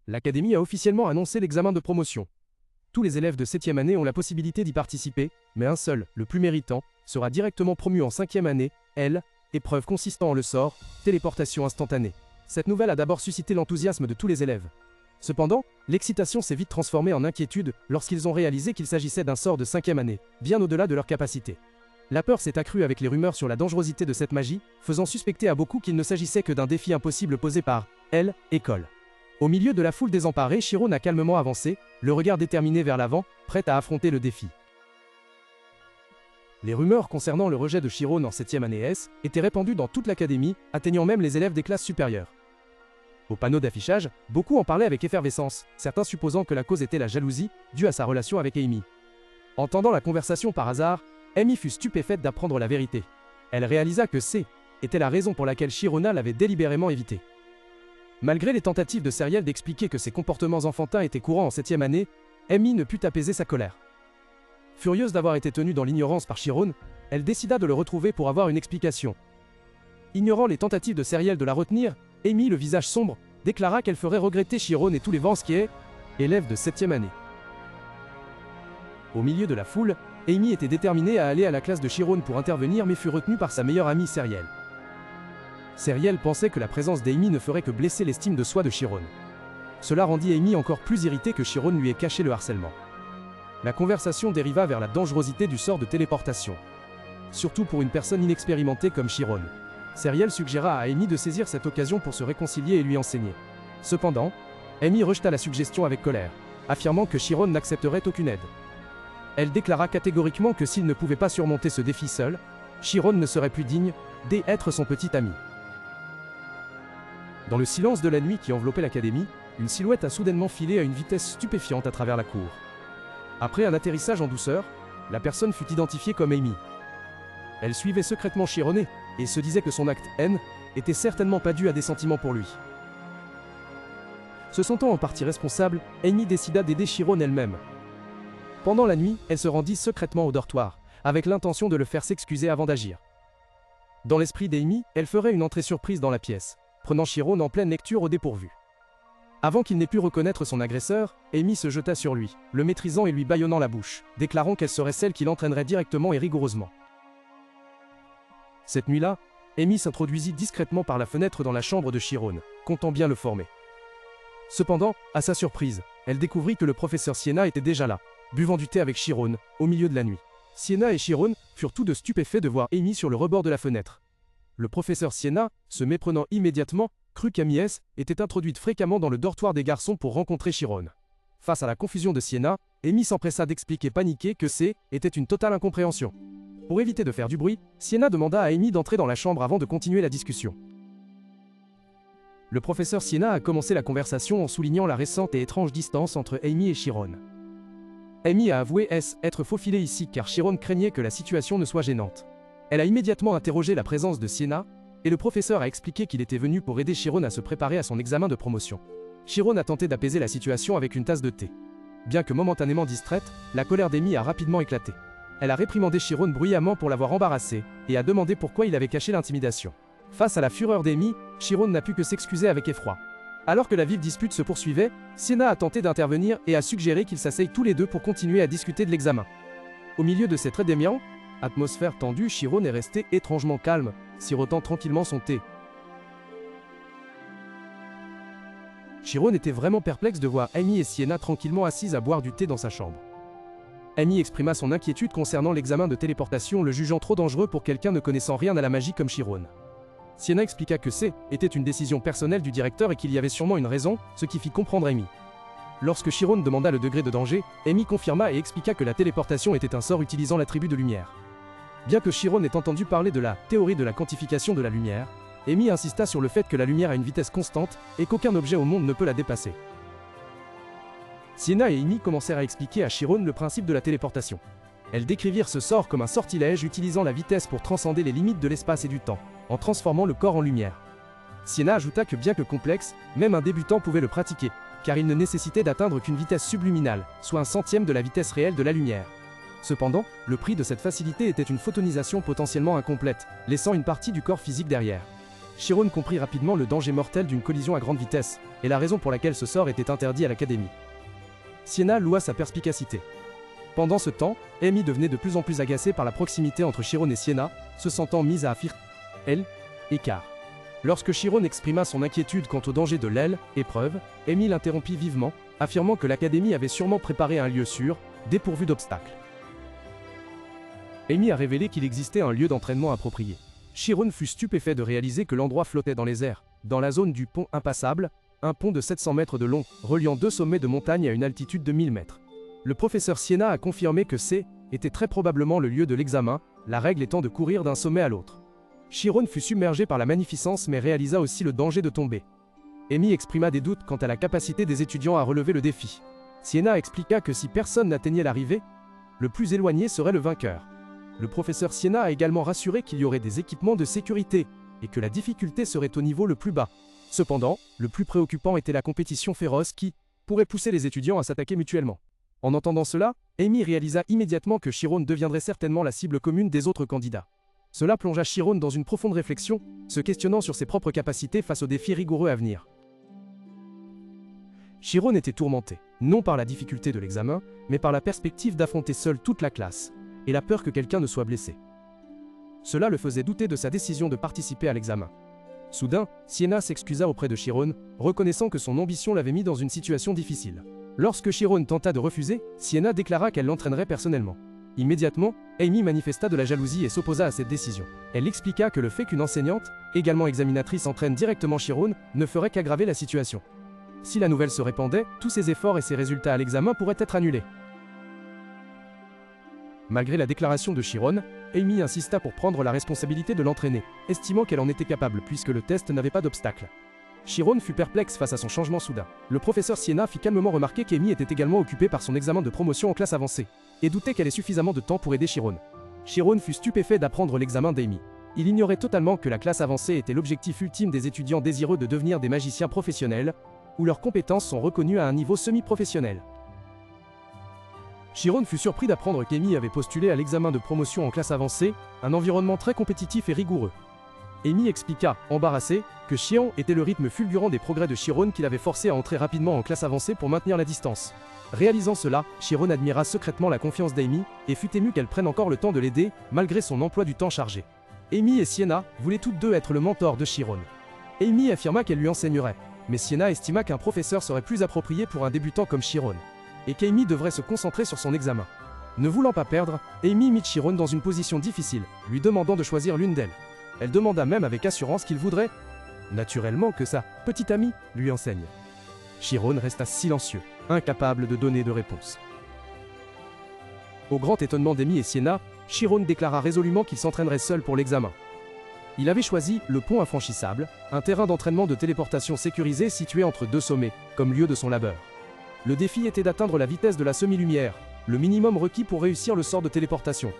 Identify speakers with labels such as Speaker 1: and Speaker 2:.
Speaker 1: L'académie a officiellement annoncé l'examen de promotion. Tous les élèves de 7e année ont la possibilité d'y participer, mais un seul, le plus méritant, sera directement promu en 5e année, épreuve consistant en le sort, téléportation instantanée. Cette nouvelle a d'abord suscité l'enthousiasme de tous les élèves. Cependant, l'excitation s'est vite transformée en inquiétude lorsqu'ils ont réalisé qu'il s'agissait d'un sort de 5e année, bien au-delà de leur capacité. La peur s'est accrue avec les rumeurs sur la dangerosité de cette magie, faisant suspecter à beaucoup qu'il ne s'agissait que d'un défi impossible posé par école. Au milieu de la foule désemparée, Chiron a calmement avancé, le regard déterminé vers l'avant, prêt à affronter le défi. Les rumeurs concernant le rejet de Chiron en 7e année S étaient répandues dans toute l'académie, atteignant même les élèves des classes supérieures. Au panneau d'affichage, beaucoup en parlaient avec effervescence, certains supposant que la cause était la jalousie, due à sa relation avec Amy. Entendant la conversation par hasard, Amy fut stupéfaite d'apprendre la vérité. Elle réalisa que était la raison pour laquelle Chirona l'avait délibérément évité. Malgré les tentatives de Seriel d'expliquer que ses comportements enfantins étaient courants en 7e année, Amy ne put apaiser sa colère. Furieuse d'avoir été tenue dans l'ignorance par Chiron, elle décida de le retrouver pour avoir une explication. Ignorant les tentatives de Seriel de la retenir, Amy, le visage sombre, déclara qu'elle ferait regretter Chiron et tous les Vansquiers, élèves de 7e année. Au milieu de la foule, Amy était déterminée à aller à la classe de Chiron pour intervenir mais fut retenue par sa meilleure amie Seriel. Seriel pensait que la présence d'Amy ne ferait que blesser l'estime de soi de Chiron. Cela rendit Amy encore plus irritée que Chiron lui ait caché le harcèlement. La conversation dériva vers la dangerosité du sort de téléportation. Surtout pour une personne inexpérimentée comme Chiron. Seriel suggéra à Amy de saisir cette occasion pour se réconcilier et lui enseigner. Cependant, Amy rejeta la suggestion avec colère, affirmant que Chiron n'accepterait aucune aide. Elle déclara catégoriquement que s'il ne pouvait pas surmonter ce défi seul, Chiron ne serait plus digne d'être son petit ami. Dans le silence de la nuit qui enveloppait l'académie, une silhouette a soudainement filé à une vitesse stupéfiante à travers la cour. Après un atterrissage en douceur, la personne fut identifiée comme Amy. Elle suivait secrètement Chiron et se disait que son acte était certainement pas dû à des sentiments pour lui. Se sentant en partie responsable, Amy décida d'aider Chiron elle-même. Pendant la nuit, elle se rendit secrètement au dortoir, avec l'intention de le faire s'excuser avant d'agir. Dans l'esprit d'Amy, elle ferait une entrée surprise dans la pièce, prenant Chiron en pleine lecture au dépourvu. Avant qu'il n'ait pu reconnaître son agresseur, Amy se jeta sur lui, le maîtrisant et lui bâillonnant la bouche, déclarant qu'elle serait celle qui l'entraînerait directement et rigoureusement. Cette nuit-là, Amy s'introduisit discrètement par la fenêtre dans la chambre de Chiron, comptant bien le former. Cependant, à sa surprise, elle découvrit que le professeur Sienna était déjà là, buvant du thé avec Chiron, au milieu de la nuit. Sienna et Chiron furent tous deux stupéfaits de voir Amy sur le rebord de la fenêtre. Le professeur Sienna, se méprenant immédiatement, crut qu'Amy était introduite fréquemment dans le dortoir des garçons pour rencontrer Chiron. Face à la confusion de Sienna, Amy s'empressa d'expliquer paniquée que était une totale incompréhension. Pour éviter de faire du bruit, Sienna demanda à Amy d'entrer dans la chambre avant de continuer la discussion. Le professeur Sienna a commencé la conversation en soulignant la récente et étrange distance entre Amy et Chiron. Amy a avoué être faufilée ici car Chiron craignait que la situation ne soit gênante. Elle a immédiatement interrogé la présence de Sienna, et le professeur a expliqué qu'il était venu pour aider Chiron à se préparer à son examen de promotion. Chiron a tenté d'apaiser la situation avec une tasse de thé. Bien que momentanément distraite, la colère d'Amy a rapidement éclaté. Elle a réprimandé Chiron bruyamment pour l'avoir embarrassé, et a demandé pourquoi il avait caché l'intimidation. Face à la fureur d'Amy, Chiron n'a pu que s'excuser avec effroi. Alors que la vive dispute se poursuivait, Sienna a tenté d'intervenir et a suggéré qu'ils s'asseyent tous les deux pour continuer à discuter de l'examen. Au milieu de cette démiante atmosphère tendue, Chiron est resté étrangement calme, sirotant tranquillement son thé. Chiron était vraiment perplexe de voir Amy et Sienna tranquillement assises à boire du thé dans sa chambre. Amy exprima son inquiétude concernant l'examen de téléportation, le jugeant trop dangereux pour quelqu'un ne connaissant rien à la magie comme Chiron. Sienna expliqua que était une décision personnelle du directeur et qu'il y avait sûrement une raison, ce qui fit comprendre Amy. Lorsque Chiron demanda le degré de danger, Amy confirma et expliqua que la téléportation était un sort utilisant l'attribut de lumière. Bien que Chiron ait entendu parler de la théorie de la quantification de la lumière, Amy insista sur le fait que la lumière a une vitesse constante et qu'aucun objet au monde ne peut la dépasser. Sienna et Amy commencèrent à expliquer à Chiron le principe de la téléportation. Elles décrivirent ce sort comme un sortilège utilisant la vitesse pour transcender les limites de l'espace et du temps, en transformant le corps en lumière. Sienna ajouta que bien que complexe, même un débutant pouvait le pratiquer, car il ne nécessitait d'atteindre qu'une vitesse subliminale, soit 1/100 de la vitesse réelle de la lumière. Cependant, le prix de cette facilité était une photonisation potentiellement incomplète, laissant une partie du corps physique derrière. Chiron comprit rapidement le danger mortel d'une collision à grande vitesse, et la raison pour laquelle ce sort était interdit à l'Académie. Sienna loua sa perspicacité. Pendant ce temps, Amy devenait de plus en plus agacée par la proximité entre Chiron et Sienna, se sentant mise à affirmer elle, écart. Lorsque Chiron exprima son inquiétude quant au danger de l'aile, épreuve, Amy l'interrompit vivement, affirmant que l'Académie avait sûrement préparé un lieu sûr, dépourvu d'obstacles. Amy a révélé qu'il existait un lieu d'entraînement approprié. Chiron fut stupéfait de réaliser que l'endroit flottait dans les airs, dans la zone du pont impassable, un pont de 700 mètres de long, reliant deux sommets de montagne à une altitude de 1000 mètres. Le professeur Sienna a confirmé que était très probablement le lieu de l'examen, la règle étant de courir d'un sommet à l'autre. Chiron fut submergé par la magnificence mais réalisa aussi le danger de tomber. Amy exprima des doutes quant à la capacité des étudiants à relever le défi. Sienna expliqua que si personne n'atteignait l'arrivée, le plus éloigné serait le vainqueur. Le professeur Sienna a également rassuré qu'il y aurait des équipements de sécurité, et que la difficulté serait au niveau le plus bas. Cependant, le plus préoccupant était la compétition féroce qui pourrait pousser les étudiants à s'attaquer mutuellement. En entendant cela, Amy réalisa immédiatement que Chiron deviendrait certainement la cible commune des autres candidats. Cela plongea Chiron dans une profonde réflexion, se questionnant sur ses propres capacités face aux défis rigoureux à venir. Chiron était tourmenté, non par la difficulté de l'examen, mais par la perspective d'affronter seul toute la classe, et la peur que quelqu'un ne soit blessé. Cela le faisait douter de sa décision de participer à l'examen. Soudain, Sienna s'excusa auprès de Chiron, reconnaissant que son ambition l'avait mis dans une situation difficile. Lorsque Chiron tenta de refuser, Sienna déclara qu'elle l'entraînerait personnellement. Immédiatement, Amy manifesta de la jalousie et s'opposa à cette décision. Elle expliqua que le fait qu'une enseignante, également examinatrice, entraîne directement Chiron, ne ferait qu'aggraver la situation. Si la nouvelle se répandait, tous ses efforts et ses résultats à l'examen pourraient être annulés. Malgré la déclaration de Chiron, Amy insista pour prendre la responsabilité de l'entraîner, estimant qu'elle en était capable puisque le test n'avait pas d'obstacle. Chiron fut perplexe face à son changement soudain. Le professeur Sienna fit calmement remarquer qu'Amy était également occupée par son examen de promotion en classe avancée, et doutait qu'elle ait suffisamment de temps pour aider Chiron. Chiron fut stupéfait d'apprendre l'examen d'Amy. Il ignorait totalement que la classe avancée était l'objectif ultime des étudiants désireux de devenir des magiciens professionnels, où leurs compétences sont reconnues à un niveau semi-professionnel. Chiron fut surpris d'apprendre qu'Amy avait postulé à l'examen de promotion en classe avancée, un environnement très compétitif et rigoureux. Amy expliqua, embarrassée, que Chiron était le rythme fulgurant des progrès de Chiron qui l'avait forcé à entrer rapidement en classe avancée pour maintenir la distance. Réalisant cela, Chiron admira secrètement la confiance d'Amy et fut ému qu'elle prenne encore le temps de l'aider, malgré son emploi du temps chargé. Amy et Sienna voulaient toutes deux être le mentor de Chiron. Amy affirma qu'elle lui enseignerait, mais Sienna estima qu'un professeur serait plus approprié pour un débutant comme Chiron, et qu'Amy devrait se concentrer sur son examen. Ne voulant pas perdre, Amy mit Chiron dans une position difficile, lui demandant de choisir l'une d'elles. Elle demanda même avec assurance qu'il voudrait, naturellement, que sa petite amie lui enseigne. Chiron resta silencieux, incapable de donner de réponse. Au grand étonnement d'Amy et Sienna, Chiron déclara résolument qu'il s'entraînerait seul pour l'examen. Il avait choisi le pont infranchissable, un terrain d'entraînement de téléportation sécurisé situé entre deux sommets, comme lieu de son labeur. Le défi était d'atteindre la vitesse de la semi-lumière, le minimum requis pour réussir le sort de téléportation.